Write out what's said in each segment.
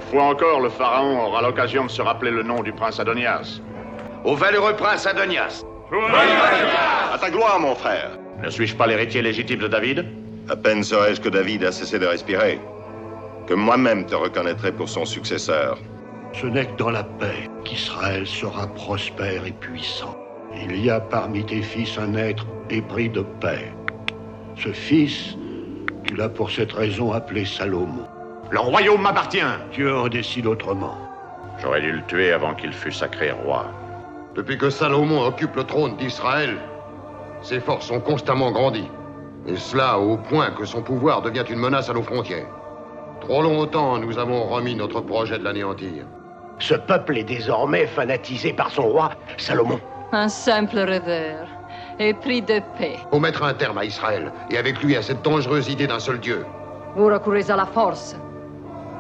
fois encore, le pharaon aura l'occasion de se rappeler le nom du prince Adonias. Au valeureux prince Adonias. À ta gloire, mon frère. Ne suis-je pas l'héritier légitime de David? À peine serais-je que David a cessé de respirer, que moi-même te reconnaîtrai pour son successeur. Ce n'est que dans la paix qu'Israël sera prospère et puissant. Il y a parmi tes fils un être épris de paix. Ce fils, tu l'as pour cette raison appelé Salomon. Le royaume m'appartient. Dieu en décide autrement. J'aurais dû le tuer avant qu'il fût sacré roi. Depuis que Salomon occupe le trône d'Israël, ses forces ont constamment grandi. Et cela au point que son pouvoir devient une menace à nos frontières. Trop longtemps, nous avons remis notre projet de l'anéantir. Ce peuple est désormais fanatisé par son roi, Salomon. Un simple rêveur, épris de paix. Faut mettre un terme à Israël, et avec lui à cette dangereuse idée d'un seul Dieu. Vous recourez à la force.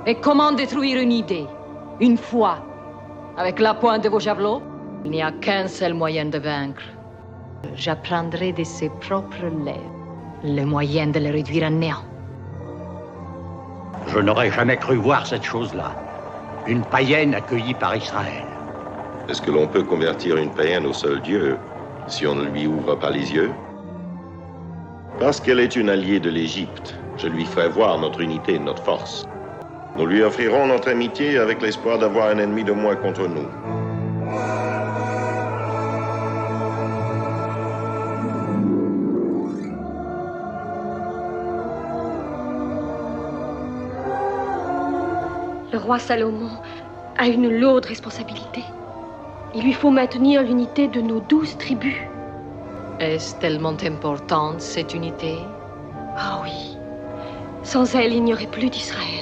Et comment détruire une idée, une foi, avec la pointe de vos javelots? Il n'y a qu'un seul moyen de vaincre. J'apprendrai de ses propres lèvres le moyen de le réduire à néant. Je n'aurais jamais cru voir cette chose-là. Une païenne accueillie par Israël. Est-ce que l'on peut convertir une païenne au seul Dieu si on ne lui ouvre pas les yeux? Parce qu'elle est une alliée de l'Égypte, je lui ferai voir notre unité et notre force. Nous lui offrirons notre amitié avec l'espoir d'avoir un ennemi de moins contre nous. Le roi Salomon a une lourde responsabilité. Il lui faut maintenir l'unité de nos 12 tribus. Est-ce tellement importante, cette unité? Ah oui. Sans elle, il n'y aurait plus d'Israël.